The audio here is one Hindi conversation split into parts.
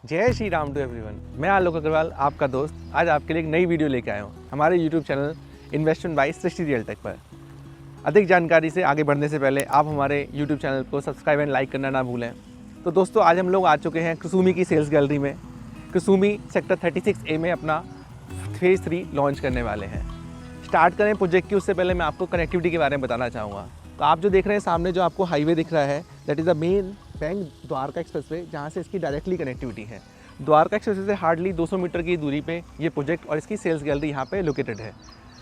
जय श्री राम टू एवरीवन। मैं आलोक अग्रवाल, आपका दोस्त, आज आपके लिए एक नई वीडियो लेके आया हूँ हमारे YouTube channel investment by Srishti real tech पर। अधिक जानकारी से आगे बढ़ने से पहले आप हमारे यूट्यूब चैनल को सब्सक्राइब एंड लाइक करना ना भूलें। तो दोस्तों, आज हम लोग आ चुके हैं कुसुमी की सेल्स गैलरी में। कुसुमी सेक्टर 36A में अपना फेज़ 3 लॉन्च करने वाले हैं। स्टार्ट करें प्रोजेक्ट की उससे पहले मैं आपको कनेक्टिविटी के बारे में बताना चाहूँगा। तो आप जो देख रहे हैं सामने जो आपको हाईवे दिख रहा है, that is the main bank Dwarka expressway, जहाँ से इसकी डायरेक्टली कनेक्टिविटी है। द्वारका एक्सप्रेसवे से हार्डली 200 मीटर की दूरी पे ये प्रोजेक्ट और इसकी सेल्स गैलरी यहाँ पे लोकेटेड है।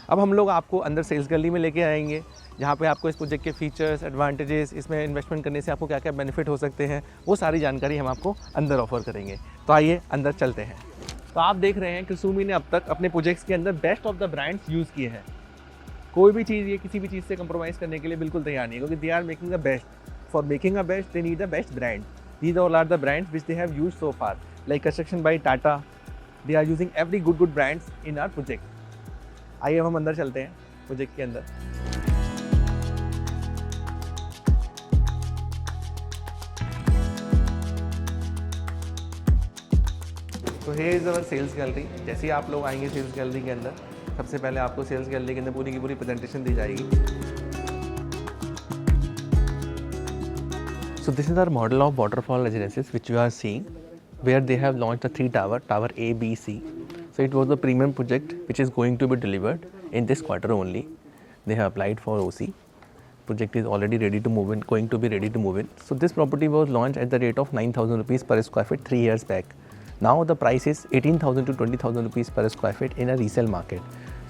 अब हम लोग आपको अंदर सेल्स गैलरी में लेके आएंगे, जहाँ पे आपको इस प्रोजेक्ट के फीचर्स, एडवांटेजेस, इसमें इन्वेस्टमेंट करने से आपको क्या क्या बेनिफिट हो सकते हैं, वो सारी जानकारी हम आपको अंदर ऑफर करेंगे। तो आइए अंदर चलते हैं। तो आप देख रहे हैं कुसुमी ने अब तक अपने प्रोजेक्ट्स के अंदर best of the brands use किए हैं। कोई भी चीज़, ये किसी भी चीज़ से कंप्रोमाइज़ करने के लिए बिल्कुल तैयार नहीं है, क्योंकि they are making the best. For making a best they need the best brand. These all are the brands which they have used so far, like Construction by Tata. They are using every good brands in our project. आइए अब हम अंदर चलते हैं प्रोजेक्ट के अंदर। तो here is our sales gallery। जैसे ही आप लोग आएंगे सेल्स गैलरी के अंदर, सबसे पहले आपको सेल्स गैलरी के अंदर पूरी की पूरी प्रेजेंटेशन दी जाएगी। So this is our model of waterfall residences which you are seeing, where they have launched the 3 tower A, B, C. So it was the premium project which is going to be delivered in this quarter only. They have applied for OC. Project is already ready to move in, going to be ready to move in. So this property was launched at the rate of 9,000 rupees per square feet 3 years back. Now the price is 18,000 to 20,000 rupees per square feet in a resale market.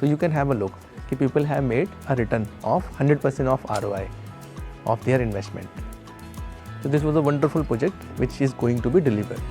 So you can have a look. People have made a return of 100% of ROI of their investment. So this was a wonderful project which is going to be delivered.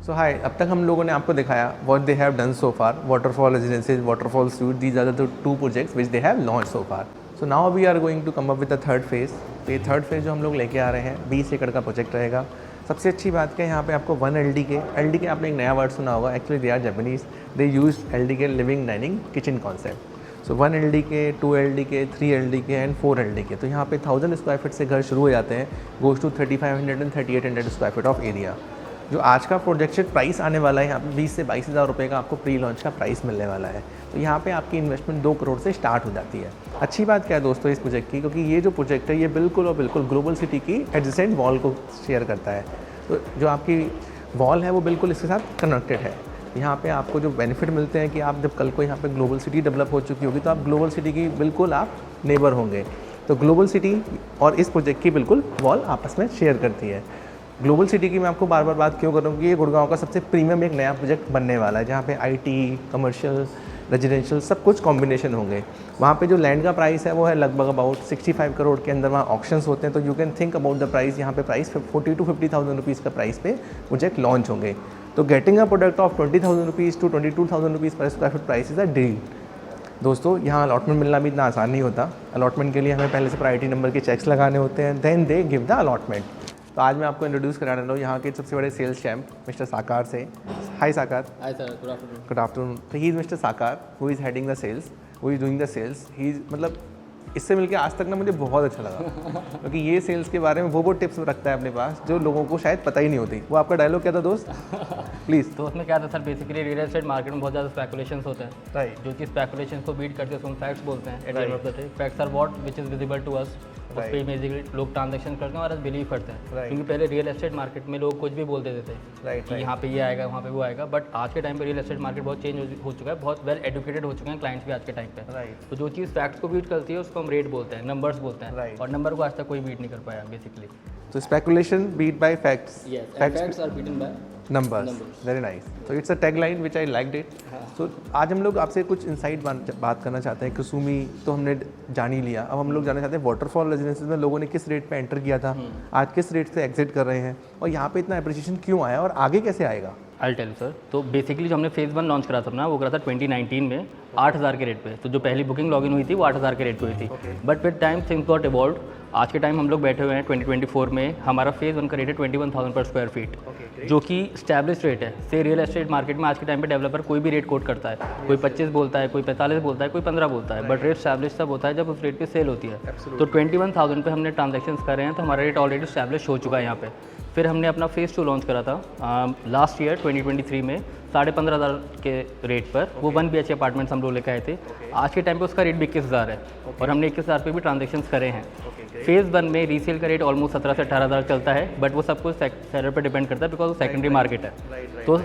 So hi, अब तक हम लोगों ने आपको दिखाया what they have done so far, waterfall residences, waterfall suite, these are the 2 projects which they have launched so far. So now we are going to come up with the third phase। तो ये थर्ड फेज़ जो हम लोग लेके आ रहे हैं 20 एकड़ का प्रोजेक्ट रहेगा। सबसे अच्छी बात क्या है, यहाँ पे आपको 1 LDK आपने एक नया वर्ड सुना होगा, actually they are Japanese, they use LDK living dining kitchen concept. So 1 LDK, 2 LDK, 3 LDK and 4 LDK। तो यहाँ पे 1000 स्क्वायर फीट से घर शुरू हो जाते हैं, goes to 3500 and 3800 square feet of area. जो आज का प्रोजेक्टेड प्राइस आने वाला है, यहाँ पे 20 से 22,000 रुपये का आपको प्री लॉन्च का प्राइस मिलने वाला है। तो यहाँ पे आपकी इन्वेस्टमेंट 2 करोड़ से स्टार्ट हो जाती है। अच्छी बात क्या है दोस्तों इस प्रोजेक्ट की, क्योंकि ये जो प्रोजेक्ट है ये बिल्कुल और बिल्कुल ग्लोबल सिटी की एडजेसेंट वॉल को शेयर करता है। तो जो आपकी वॉल है वो बिल्कुल इसके साथ कनेक्टेड है। यहाँ पे आपको जो बेनिफिट मिलते हैं कि आप जब कल को यहाँ पे ग्लोबल सिटी डेवलप हो चुकी होगी तो आप ग्लोबल सिटी की बिल्कुल आप नेबर होंगे। तो ग्लोबल सिटी और इस प्रोजेक्ट की बिल्कुल वॉल आपस में शेयर करती है। ग्लोबल सिटी की मैं आपको बार बार बात क्यों कर रहा हूँ कि ये गुड़गांव का सबसे प्रीमियम एक नया प्रोजेक्ट बनने वाला है, जहाँ पे IT, कमर्शियल, रेजिडेंशियल सब कुछ कॉम्बिनेशन होंगे। वहाँ पे जो लैंड का प्राइस है वो है लगभग अबाउट 65 करोड़ के अंदर वहाँ ऑक्शंस होते हैं। तो you can think about the price, यहाँ पे प्राइस 40 to 50,000 रुपीज़ का प्राइस पे प्रोजेक्ट लॉन्च होंगे। तो getting a product of 20,000 rupees to 22,000 rupees per square feet price is a deal. दोस्तों, यहाँ अलॉटमेंट मिलना भी इतना आसान नहीं होता। अलॉटमेंट के लिए हमें पहले से प्रायोरिटी नंबर के चेक्स लगाने होते हैं, then they give the allotment. तो आज मैं आपको इंट्रोड्यूस कराने वाला हूँ यहाँ के सबसे बड़े सेल्स चैम्प मिस्टर साकार से। Hi Sakar. Hi sir, good afternoon. Good afternoon. तो he is Mister Sakar who is heading the sales, who is doing the sales. He is मतलब इससे मिलकर आज तक ना मुझे बहुत अच्छा लगा, क्योंकि ये सेल्स के बारे में वो टिप्स रखता है अपने पास जो लोगों को शायद पता ही नहीं होती। वो आपका डायलॉग क्या था दोस्त, प्लीज़। तो उसमें क्या था sir, basically real estate market में बहुत ज़्यादा स्पेकुलेशंस होते हैं। राइट। जो कि स्पेकुलेशंस को बीट करते हैं उसको हम फैक्ट्स बोलते हैं। At the end of the day facts are what which is visible to us. उस पर बेसिकली लोग ट्रांजेक्शन करते हैं और बिलीव करते हैं। क्योंकि पहले रियल एस्टेट मार्केट में लोग कुछ भी बोल देते थे, राइट, यहाँ पे ये आएगा, वहाँ पे वो आएगा। बट आज के टाइम पे रियल एस्टेट मार्केट बहुत चेंज हो चुका है, बहुत वेल एजुकेटेड हो चुके हैं क्लाइंट्स भी आज के टाइम पे। राइट। तो जो चीज़ फैक्ट्स को बीट करती है उसको हम रेट बोलते हैं, नंबर्स बोलते हैं। और नंबर को आज तक कोई बीट नहीं कर पाया बेसिकली। तो speculation beat by facts. Facts are beaten by numbers. Very nice. So it's a tagline which I liked it. So आज हम लोग आपसे कुछ इंसाइट बात करना चाहते हैं। कुसुमी तो हमने जान ही लिया, अब हम लोग जानना चाहते हैं वाटरफॉल रेजिडेंसीज में लोगों ने किस रेट पे एंटर किया था, आज किस रेट से एग्जिट कर रहे हैं, और यहाँ पे इतना अप्रिसिएशन क्यों आया और आगे कैसे आएगा। आई टेल सर, तो बेसिकली जो हमने फेज़ 1 लॉन्च करा था ना, वो करा था 2019 में 8,000 के रेट पे। तो जो पहली बुकिंग लॉगिन हुई थी वो 8,000 के रेट पे हुई थी। But with time things got evolve. आज के टाइम हम लोग बैठे हुए हैं 2024 में, हमारा फेज़ 1 का रेट है 21,000 पर स्क्वायर फीट, जो कि स्टैब्लिश रेट है। से रियल एस्टेट मार्केट में आज के टाइम पे डेवलपर कोई भी रेट कोट करता है, कोई 25 बोलता है, कोई 45 बोलता है, कोई 15 बोलता है, बट रेट स्टैब्लिश तब होता है जब उस रेट पे सेल होती है। तो 21,000 पे हमने ट्रांजेक्शन कर रहे हैं, तो हमारा रेट ऑलरेडी स्टैब्लिश हो चुका है यहाँ पे। फिर हमने अपना फेज़ 2 लॉन्च करा था लास्ट ईयर 2023 में 15,500 के रेट पर। वो 1 BHK अपार्टमेंट्स हम लोग लेकर आए थे। आज के टाइम पे उसका रेट भी 21,000 है, और हमने 21,000 पे भी ट्रांजेक्शन करे हैं। फेज़ 1 में रीसेल का रेट ऑलमोस्ट 17 से 18,000 चलता है, बट वो सब कुछ सेलर पर डिपेंड करता है, बिकॉज वो सेकेंडरी मार्केट है। तो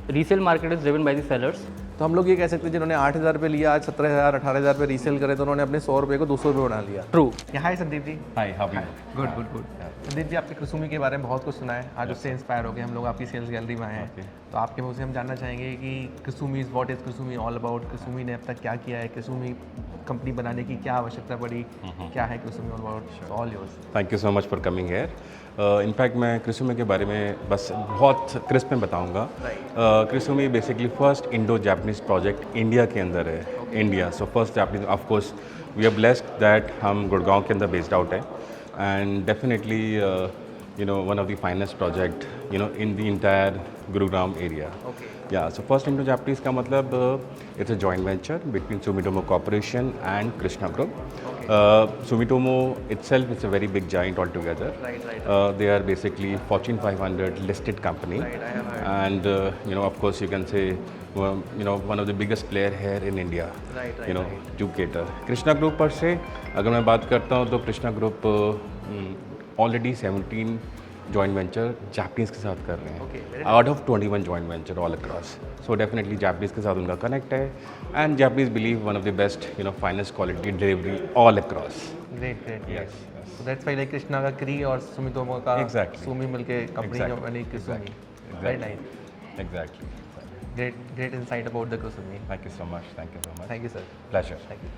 resale market is driven by the sellers. तो हम लोग ये कह सकते हैं जिन्होंने 8,000 पे लिया, आज 17,000 18,000 पे रीसेल करे, तो उन्होंने अपने 100 रुपये को 200 रुपये बना लिया। True. Hi Sandeep ji. Hi, how are you? Good good good. Sandeep ji, आपके कुसुमी के बारे में बहुत कुछ सुना है, आज उससे इंस्पायर हो गए हम लोग आपकी सेल्स गैलरी में आए हैं। तो आपके मुँह से हम जानना चाहेंगे कि Kusumi is what is Kusumi all about. Kusumi ने अब तक क्या किया है, कुसुमी कंपनी बनाने की क्या आवश्यकता पड़ी, क्या है Kusumi all about, all yours. Thank you so much for coming here. In fact मैं क्रिसुमी के बारे में बस बहुत क्रिस्प में बताऊंगा। Krisumi basically first Indo Japanese project India के अंदर है, India. So first Japanese, of course we are blessed that हम गुड़गांव के अंदर बेस्ड आउट है, and definitely you know, one of the finest project, you know, in the entire Gurugram area. Okay. Yeah, so first Indo-Japanese का मतलब it's a joint venture between Sumitomo Corporation and Krishna Group. Okay. Sumitomo itself is a very big giant altogether. Right. They are basically Fortune 500 listed company. Right, I have heard. And you know, of course, you can say, you know, one of the biggest player here in India. Right. You know, to cater. Krishna Group पर से अगर मैं बात करता हूँ तो Krishna Group already 17 joint venture Japanese के साथ कर रहे हैं, out of 21 joint venture all across. So definitely Japanese के साथ उनका कनेक्ट है, and Japanese believe one of the best, you know, finest quality delivery all across. Great. So that's why like Krishna का क्री और सुमितोमो का सुमी मिलके कंपनी बनी Kusumi. Very nice. Exactly. Great insight about the Kusumi. Thank you so much. Thank you sir. Pleasure. Thank you.